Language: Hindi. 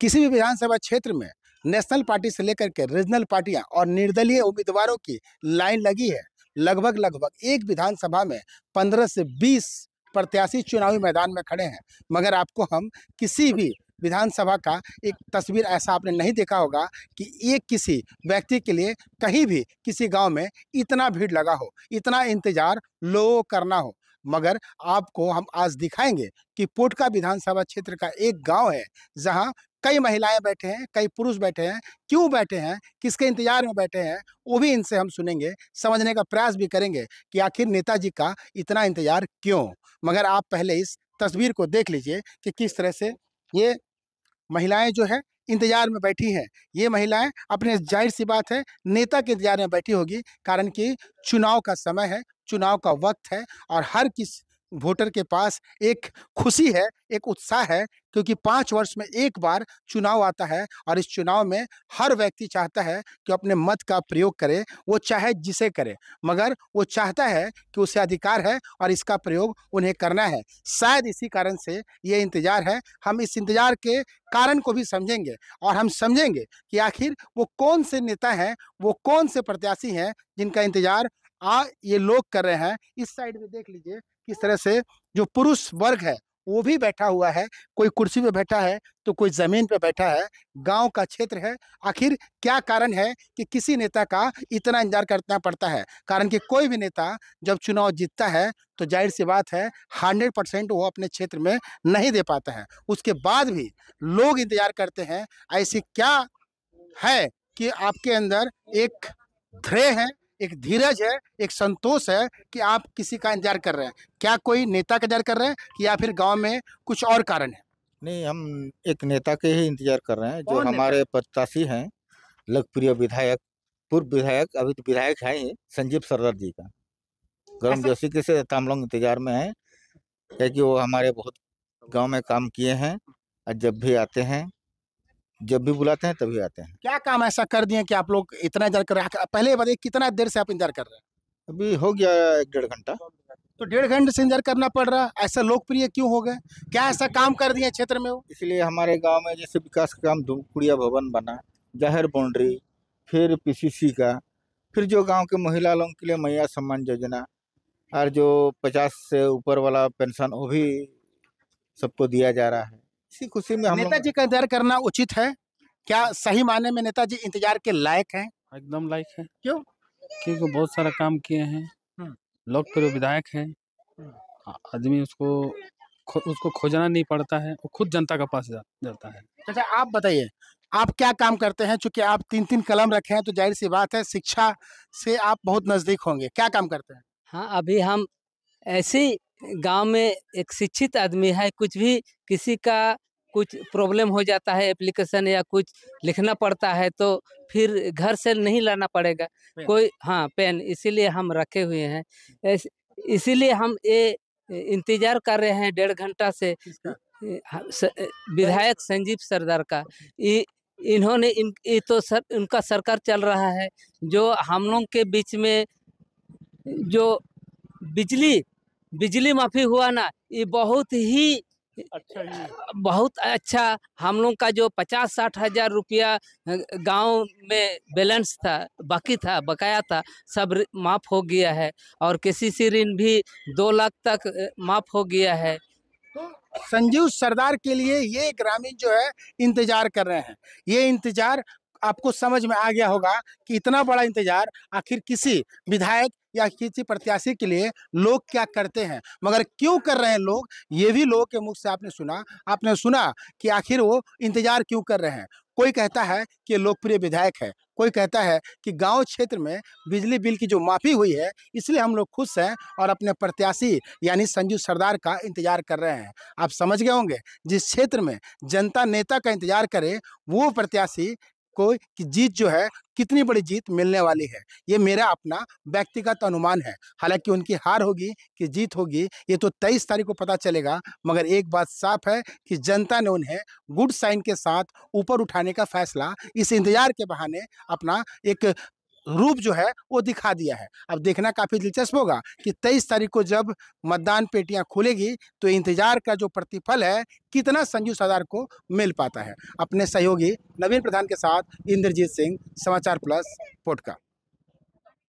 किसी भी विधानसभा क्षेत्र में नेशनल पार्टी से लेकर के रीजनल पार्टियां और निर्दलीय उम्मीदवारों की लाइन लगी है। लगभग एक विधानसभा में 15 से 20 प्रत्याशी चुनावी मैदान में खड़े हैं। मगर आपको हम किसी भी विधानसभा का एक तस्वीर ऐसा आपने नहीं देखा होगा कि एक किसी व्यक्ति के लिए कहीं भी किसी गांव में इतना भीड़ लगा हो, इतना इंतजार लोगों को करना हो। मगर आपको हम आज दिखाएंगे कि पोटका विधानसभा क्षेत्र का एक गांव है जहां कई महिलाएं बैठे हैं, कई पुरुष बैठे हैं। क्यों बैठे हैं, किसके इंतजार में बैठे हैं, वो भी इनसे हम सुनेंगे, समझने का प्रयास भी करेंगे कि आखिर नेताजी का इतना इंतजार क्यों। मगर आप पहले इस तस्वीर को देख लीजिए कि किस तरह से ये महिलाएं जो है इंतजार में बैठी हैं। ये महिलाएं अपने, जाहिर सी बात है, नेता के इंतजार में बैठी होगी, कारण कि चुनाव का समय है, चुनाव का वक्त है और हर किस वोटर के पास एक खुशी है, एक उत्साह है, क्योंकि 5 वर्ष में एक बार चुनाव आता है और इस चुनाव में हर व्यक्ति चाहता है कि अपने मत का प्रयोग करे, वो चाहे जिसे करे, मगर वो चाहता है कि उसे अधिकार है और इसका प्रयोग उन्हें करना है। शायद इसी कारण से ये इंतजार है। हम इस इंतजार के कारण को भी समझेंगे और हम समझेंगे कि आखिर वो कौन से नेता हैं, वो कौन से प्रत्याशी हैं जिनका इंतजार ये लोग कर रहे हैं। इस साइड में देख लीजिए किस तरह से जो पुरुष वर्ग है वो भी बैठा हुआ है, कोई कुर्सी पे बैठा है तो कोई जमीन पे बैठा है। गांव का क्षेत्र है। आखिर क्या कारण है कि किसी नेता का इतना इंतजार करना पड़ता है? कारण कि कोई भी नेता जब चुनाव जीतता है तो जाहिर सी बात है 100% वो अपने क्षेत्र में नहीं दे पाता है, उसके बाद भी लोग इंतजार करते हैं। ऐसी क्या है कि आपके अंदर एक धैर्य है, एक धीरज है, एक संतोष है कि आप किसी का इंतजार कर रहे हैं? क्या कोई नेता का इंतजार कर रहे हैं कि या फिर गांव में कुछ और कारण है? नहीं, हम एक नेता के ही इंतजार कर रहे हैं जो कौन नेता? हमारे प्रत्याशी हैं, लोकप्रिय विधायक, पूर्व विधायक, अभी तो विधायक है ही, संजीव सरदार जी का। गर्म ऐसा जोशी के से हम लोग इंतजार में हैं, क्योंकि वो हमारे बहुत गांव में काम किए हैं और जब भी आते हैं, जब भी बुलाते हैं तभी आते हैं। क्या काम ऐसा कर दिए कि आप लोग इतना इंतजार कर रहे हैं? पहले ये बताइए कितना देर से आप इंतजार कर रहे हैं? अभी हो गया 1-1.5 घंटा। तो 1.5 घंटे से इंतजार करना पड़ रहा है, ऐसा लोकप्रिय क्यों हो गए? क्या ऐसा काम कर दिए क्षेत्र में वो? इसलिए हमारे गांव में जैसे विकास का काम, धूपकुड़िया भवन बना, जाहिर बाउंड्री, फिर पीसीसी का, फिर जो गांव के महिला लोगों के लिए मैया सम्मान योजना और जो 50 से ऊपर वाला पेंशन वो भी सबको दिया जा रहा है। इसी खुशी में हम लोग नेताजी का इंतजार करना उचित है? क्या सही मायने में नेताजी इंतजार के लायक हैं? एकदम लायक है, क्यों? क्योंकि बहुत सारा काम किए हैं, लोकप्रिय विधायक है। आदमी उसको खोजना नहीं पड़ता है, वो खुद जनता के पास जाता है। अच्छा, आप बताइए, आप क्या काम करते हैं? चूंकि आप 3-3 कलम रखे हैं तो जाहिर सी बात है शिक्षा से आप बहुत नजदीक होंगे। क्या काम करते हैं? हाँ, अभी हम ऐसे गांव में एक शिक्षित आदमी है, कुछ भी किसी का कुछ प्रॉब्लम हो जाता है, एप्लीकेशन या कुछ लिखना पड़ता है तो फिर घर से नहीं लाना पड़ेगा कोई, हाँ, पेन, इसीलिए हम रखे हुए हैं। इसीलिए हम ये इंतजार कर रहे हैं 1.5 घंटा से। विधायक संजीव सरदार का इन्होंने ये तो उनका सरकार चल रहा है, जो हम लोग के बीच में जो बिजली माफी हुआ ना, ये बहुत ही बहुत अच्छा। हम लोग का जो 50-60 हजार रुपया गांव में बैलेंस था, बाकी था, बकाया था, सब माफ हो गया है और केसीसी ऋण भी 2 लाख तक माफ हो गया है। तो संजीव सरदार के लिए ये ग्रामीण जो है इंतजार कर रहे हैं। ये इंतजार आपको समझ में आ गया होगा कि इतना बड़ा इंतजार आखिर किसी विधायक या किसी प्रत्याशी के लिए लोग क्या करते हैं, मगर क्यों कर रहे हैं लोग, ये भी लोगों के मुख से आपने सुना कि आखिर वो इंतजार क्यों कर रहे हैं। कोई कहता है कि लोकप्रिय विधायक है, कोई कहता है कि गांव क्षेत्र में बिजली बिल की जो माफी हुई है इसलिए हम लोग खुश हैं और अपने प्रत्याशी यानी संजीव सरदार का इंतजार कर रहे हैं। आप समझ गए होंगे, जिस क्षेत्र में जनता नेता का इंतजार करे वो प्रत्याशी को कि जीत जो है कितनी बड़ी जीत मिलने वाली है, ये मेरा अपना व्यक्तिगत अनुमान है। हालांकि उनकी हार होगी कि जीत होगी ये तो 23 तारीख को पता चलेगा, मगर एक बात साफ है कि जनता ने उन्हें गुड साइन के साथ ऊपर उठाने का फैसला इस इंतजार के बहाने अपना एक रूप जो है वो दिखा दिया है। अब देखना काफी दिलचस्प होगा कि 23 तारीख को जब मतदान पेटियां खुलेगी तो इंतजार का जो प्रतिफल है कितना संजू सरदार को मिल पाता है। अपने सहयोगी नवीन प्रधान के साथ इंद्रजीत सिंह, समाचार प्लस, पोटका।